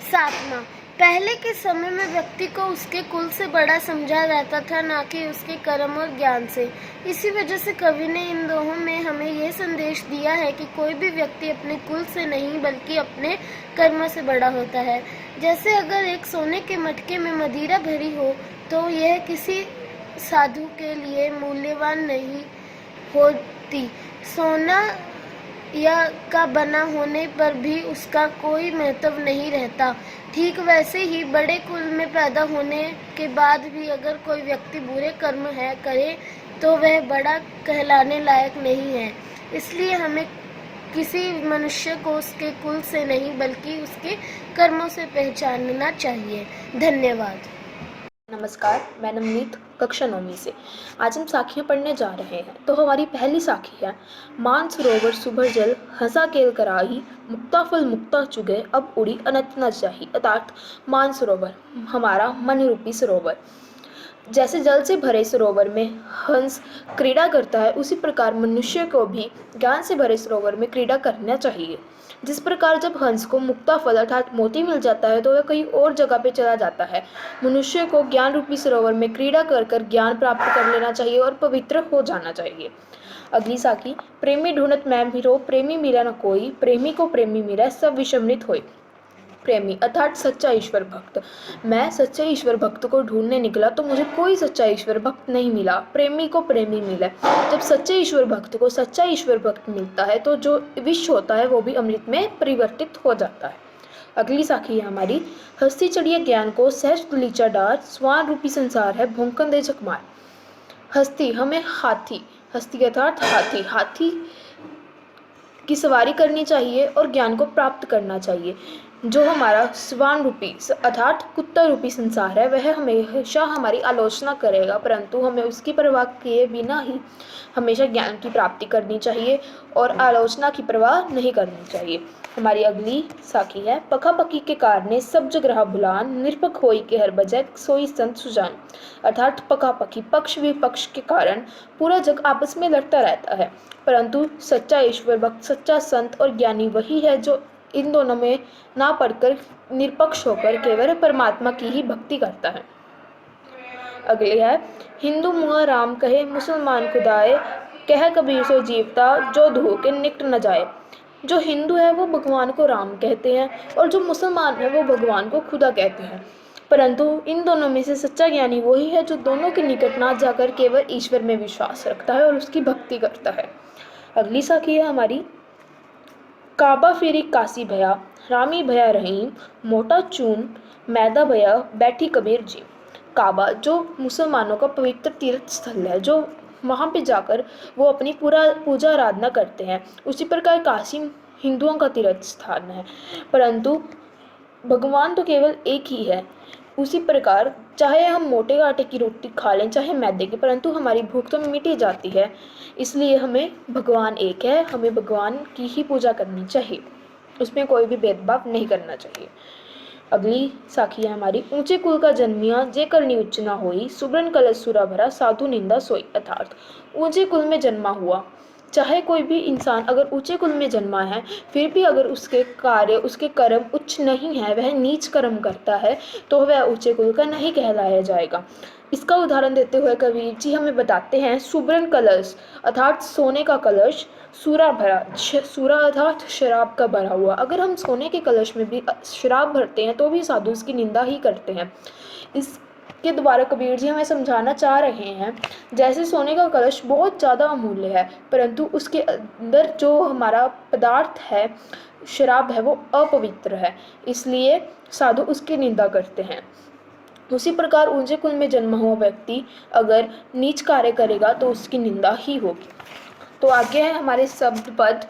सातवां, पहले के समय में व्यक्ति को उसके कुल से बड़ा समझा जाता था, ना कि उसके कर्म और ज्ञान से। इसी वजह से कवि ने इन दोहों में हमें यह संदेश दिया है कि कोई भी व्यक्ति अपने कुल से नहीं बल्कि अपने कर्म से बड़ा होता है। जैसे अगर एक सोने के मटके में मदिरा भरी हो तो यह किसी साधु के लिए मूल्यवान नहीं होती। सोना या का बना होने पर भी उसका कोई महत्व नहीं रहता। ठीक वैसे ही बड़े कुल में पैदा होने के बाद भी अगर कोई व्यक्ति बुरे कर्म करे तो वह बड़ा कहलाने लायक नहीं है। इसलिए हमें किसी मनुष्य को उसके कुल से नहीं बल्कि उसके कर्मों से पहचानना चाहिए। धन्यवाद। नमस्कार, मैं नवनीत कक्षा 9वीं से। आज हम साखियाँ पढ़ने जा रहे हैं। तो हमारी पहली साखी है, मान सरोवर सुभर जल हंसा केल कराही, मुक्ता फल मुक्ता चुगे अब उड़ी अनंत न जाही। अर्थात मान सरोवर हमारा मन रूपी सरोवर। जैसे जल से भरे सरोवर में हंस क्रीड़ा करता है, उसी प्रकार मनुष्य को भी ज्ञान से भरे सरोवर में क्रीड़ा करना चाहिए। जिस प्रकार जब हंस को मुक्ता फल अर्थात मोती मिल जाता है तो वह कहीं और जगह पे चला जाता है, मनुष्य को ज्ञान रूपी सरोवर में क्रीड़ा कर कर ज्ञान प्राप्त कर लेना चाहिए और पवित्र हो जाना चाहिए। अगली साखी, प्रेमी ढूंढत मैं मिरो, प्रेमी मिला न कोई, प्रेमी को प्रेमी मिला सब विषमृत होई। प्रेमी अर्थात सच्चा ईश्वर भक्त। मैं सच्चे ईश्वर भक्त को ढूंढने निकला तो मुझे कोई सच्चा ईश्वर भक्त नहीं मिला। प्रेमी को प्रेमी मिला। जब सच्चे ईश्वर भक्त को सच्चा ईश्वर भक्त मिलता है तो जो विष होता है वो भी अमृत में परिवर्तित हो जाता है। अगली साखी है हमारी, हस्ती चढ़िए ज्ञान को सहज दलीचा डार, स्वान रूपी संसार है भूंकन दे जखमार। हस्ती हमें हाथी, हस्ती अर्थात हाथी, हाथी की सवारी करनी चाहिए और ज्ञान को प्राप्त करना चाहिए। जो हमारा स्वान रूपी अर्थात कुत्ता रूपी संसार है वह हमेशा हमारी आलोचना करेगा, परंतु हमें उसकी परवाह किए बिना ही हमेशा ज्ञान की प्राप्ति करनी चाहिए और आलोचना की परवाह नहीं करनी चाहिए। हमारी अगली साखी है, पखा पकी के कारणे सब जग रहा भुलान, निरपक होई के हर बजै सोई संत सुजान। अर्थात पका पकी पक्ष विपक्ष के कारण पूरा जग आपस में लड़ता रहता है, परंतु सच्चा ईश्वर भक्त सच्चा संत और ज्ञानी वही है जो इन दोनों में ना पढ़कर निरपक्ष होकर केवल परमात्मा की ही भक्ति करता है। अगले है, हिंदू मुआ राम कहे मुसलमान खुदाए, कह कबीर सो जीवता जो धो के निकट न जाए। जो हिंदू है वो भगवान को राम कहते हैं और जो मुसलमान है वो भगवान को खुदा कहते हैं, परंतु इन दोनों में से सच्चा ज्ञानी वही है जो दोनों के निकट ना जाकर केवल ईश्वर में विश्वास रखता है और उसकी भक्ति करता है। अगली साखी है हमारी, काबा फेरी काशी भया, रामी भया रहीम, मोटा चून मैदा भया बैठी कबीर जी। काबा जो मुसलमानों का पवित्र तीर्थ स्थल है, जो वहाँ पे जाकर वो अपनी पूरा पूजा आराधना करते हैं, उसी प्रकार काशी हिंदुओं का तीर्थ स्थान है, परंतु भगवान तो केवल एक ही है। उसी प्रकार चाहे हम मोटे आटे की रोटी खा लें चाहे मैदे की, परंतु हमारी भूख तो मिट ही जाती है। इसलिए हमें भगवान एक है, हमें भगवान की ही पूजा करनी चाहिए, उसमें कोई भी भेदभाव नहीं करना चाहिए। अगली साखी है हमारी, ऊंचे कुल का जन्मिया जे करनी उच्च ना होई, सुब्रन कलश सुरा भरा साधु निंदा सोई। अर्थात ऊंचे कुल में जन्मा हुआ, चाहे कोई भी इंसान अगर ऊंचे कुल में जन्मा है फिर भी अगर उसके कार्य उसके कर्म उच्च नहीं है, वह नीच कर्म करता है, तो वह ऊंचे कुल का नहीं कहलाया जाएगा। इसका उदाहरण देते हुए कबीर जी हमें बताते हैं, सुब्रन कलश अर्थात सोने का कलश, सूरा भरा, सूरा अर्थात शराब का भरा हुआ। अगर हम सोने के कलश में भी शराब भरते हैं तो भी साधु उसकी निंदा ही करते हैं। इसके द्वारा कबीर जी हमें समझाना चाह रहे हैं, जैसे सोने का कलश बहुत ज़्यादा अमूल्य है, परंतु उसके अंदर जो हमारा पदार्थ है शराब है वो अपवित्र है, इसलिए साधु उसकी निंदा करते हैं। उसी प्रकार ऊंचे कुल में जन्मा हुआ व्यक्ति अगर नीच कार्य करेगा तो उसकी निंदा ही होगी। तो आगे है हमारे शब्द पद,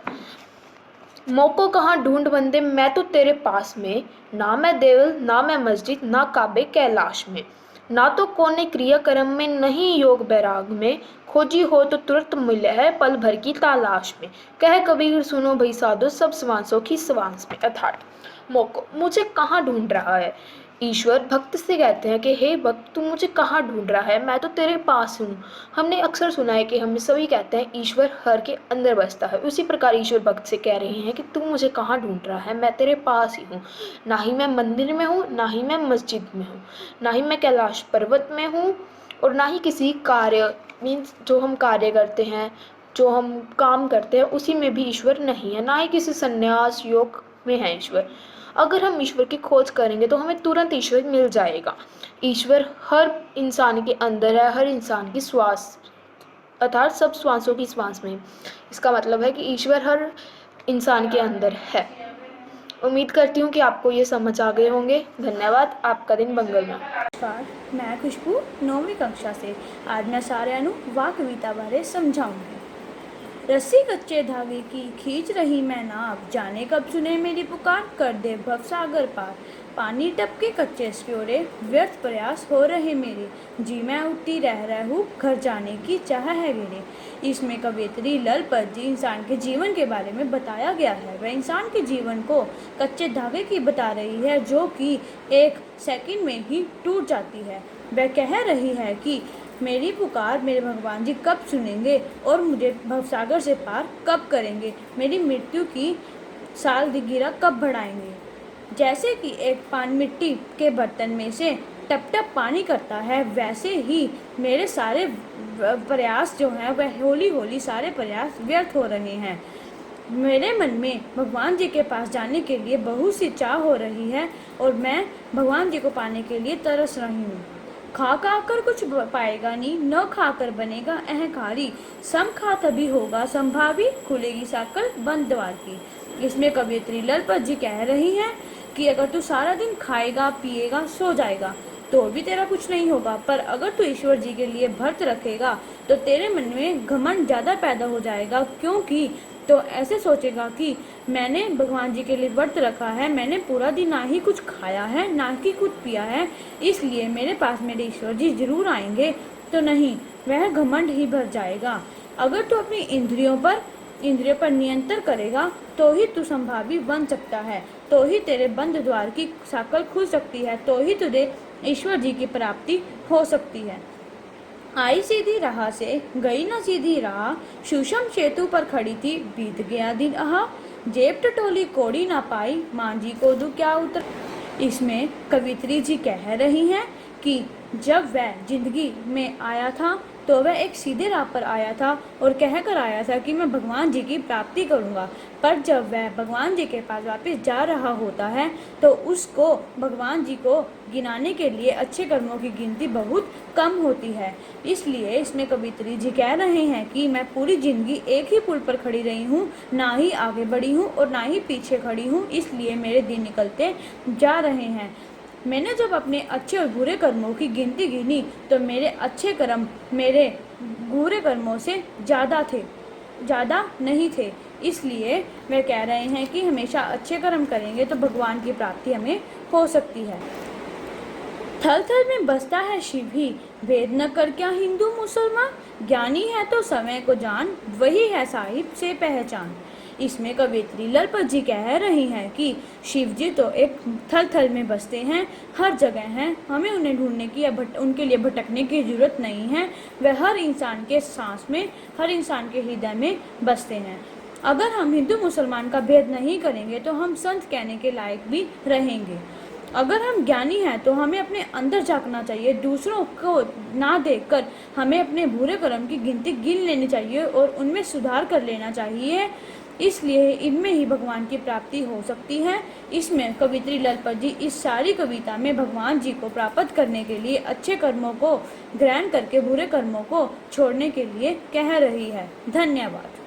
मौको कहाँ ढूंढ बंदे मैं तो तेरे पास में, ना मैं देवल ना मैं मस्जिद ना काबे कैलाश में, ना तो कोने क्रिया कर्म में नहीं योग बैराग में, खोजी हो तो तुरंत मिले है पल भर की तलाश में। कह कबीर सुनो भाई साधो सब स्वांसों की स्वांस में। अर्थात मौको मुझे कहाँ ढूंढ रहा है, ईश्वर भक्त से कहते हैं कि हे भक्त, तू मुझे कहाँ ढूंढ रहा है, मैं तो तेरे पास हूँ। हमने अक्सर सुना है कि हम सभी कहते हैं ईश्वर हर के अंदर बसता है। उसी प्रकार ईश्वर भक्त से कह रहे हैं कि तू मुझे कहाँ ढूंढ रहा है, मैं तेरे पास ही हूँ। ना ही मैं मंदिर में हूँ, ना ही मैं मस्जिद में हूँ, ना ही मैं कैलाश पर्वत में हूँ, और ना ही किसी कार्य मीन्स जो हम कार्य करते हैं, जो हम काम करते हैं, उसी में भी ईश्वर नहीं है। ना ही किसी संन्यास योग में है ईश्वर। अगर हम ईश्वर की खोज करेंगे तो हमें तुरंत ईश्वर मिल जाएगा। ईश्वर हर इंसान के अंदर है, हर इंसान की श्वास अर्थात सब श्वासों की श्वास में। इसका मतलब है कि ईश्वर हर इंसान के अंदर है। उम्मीद करती हूँ कि आपको ये समझ आ गए होंगे। धन्यवाद। आपका दिन मंगलमय। नमस्कार, मैं खुशबू 9वीं कक्षा से। आज मैं साਰਿਆਂ ਨੂੰ वाह कविता बारे समझाऊंगी। रस्सी कच्चे धागे की खींच रही मैं नाव, जाने कब सुने मेरी पुकार, कर दे भवसागर पार। पानी टपके कच्चे स्योरे, व्यर्थ प्रयास हो रहे मेरे, जी मैं उठती रह हूँ, घर जाने की चाह है मेरे। इसमें कवियत्री लल पद जी इंसान के जीवन के बारे में बताया गया है। वह इंसान के जीवन को कच्चे धागे की बता रही है, जो कि एक सेकंड में ही टूट जाती है। वह कह रही है कि मेरी पुकार मेरे भगवान जी कब सुनेंगे और मुझे भवसागर से पार कब करेंगे, मेरी मृत्यु की सालगिरह कब बढ़ाएंगे। जैसे कि एक पान मिट्टी के बर्तन में से टप टप पानी करता है, वैसे ही मेरे सारे प्रयास जो हैं वह हौली हौली सारे प्रयास व्यर्थ हो रहे हैं। मेरे मन में भगवान जी के पास जाने के लिए बहुत सी चाह हो रही है और मैं भगवान जी को पाने के लिए तरस रही हूँ। खा कर कुछ पाएगा नहीं, न खाकर बनेगा अहंकारी, सम खा तभी होगा संभावी, खुलेगी साकल बंद द्वार की। इसमें कवियत्री ललपत जी कह रही हैं कि अगर तू सारा दिन खाएगा पिएगा सो जाएगा तो भी तेरा कुछ नहीं होगा, पर अगर तू ईश्वर जी के लिए व्रत रखेगा तो तेरे मन में घमंड ज़्यादा पैदा हो जाएगा, क्योंकि तो ऐसे सोचेगा कि मैंने भगवान जी के लिए व्रत रखा है, मैंने पूरा दिन ना ही कुछ खाया है ना ही कुछ पिया है, इसलिए मेरे पास मेरे ईश्वर जी जरूर आएंगे। तो नहीं, वह घमंड ही भर जाएगा। अगर तू अपनी इंद्रियों पर नियंत्रण करेगा तो ही तू संभावी बन सकता है, तो ही तेरे बंद द्वार की साकल खुल सकती है, तो ही तुझे ईश्वर जी की प्राप्ति हो सकती है। आई सीधी राह से गई न सीधी राह, सुषम सेतु पर खड़ी थी बीत गया दिन आहा, जेब टटोली कोड़ी ना पाई, मांझी को दू क्या उतर। इसमें कवित्री जी कह रही हैं कि जब वह जिंदगी में आया था तो वह एक सीधे राह पर आया था और कह कर आया था कि मैं भगवान जी की प्राप्ति करूंगा, पर जब वह भगवान जी के पास वापस जा रहा होता है तो उसको भगवान जी को गिनाने के लिए अच्छे कर्मों की गिनती बहुत कम होती है। इसलिए इसमें कवित्री जी कह रहे हैं कि मैं पूरी जिंदगी एक ही पुल पर खड़ी रही हूँ, ना ही आगे बढ़ी हूँ और ना ही पीछे खड़ी हूँ, इसलिए मेरे दिन निकलते जा रहे हैं। मैंने जब अपने अच्छे और बुरे कर्मों की गिनती गिनी तो मेरे अच्छे कर्म मेरे बुरे कर्मों से ज़्यादा नहीं थे, इसलिए वे कह रहे हैं कि हमेशा अच्छे कर्म करेंगे तो भगवान की प्राप्ति हमें हो सकती है। थल थल में बसता है शिव ही, भेद न कर क्या हिंदू मुसलमान, ज्ञानी है तो समय को जान, वही है साहिब से पहचान। इसमें कवियत्री ललपत जी कह रही हैं कि शिव जी तो एक थल थल में बसते हैं, हर जगह हैं, हमें उन्हें ढूंढने की या उनके लिए भटकने की जरूरत नहीं है। वह हर इंसान के सांस में, हर इंसान के हृदय में बसते हैं। अगर हम हिंदू मुसलमान का भेद नहीं करेंगे तो हम संत कहने के लायक भी रहेंगे। अगर हम ज्ञानी हैं तो हमें अपने अंदर झांकना चाहिए, दूसरों को ना देखकर हमें अपने बुरे कर्म की गिनती गिन लेनी चाहिए और उनमें सुधार कर लेना चाहिए, इसलिए इनमें ही भगवान की प्राप्ति हो सकती है। इसमें कवित्री ललपत जी इस सारी कविता में भगवान जी को प्राप्त करने के लिए अच्छे कर्मों को ग्रहण करके बुरे कर्मों को छोड़ने के लिए कह रही है। धन्यवाद।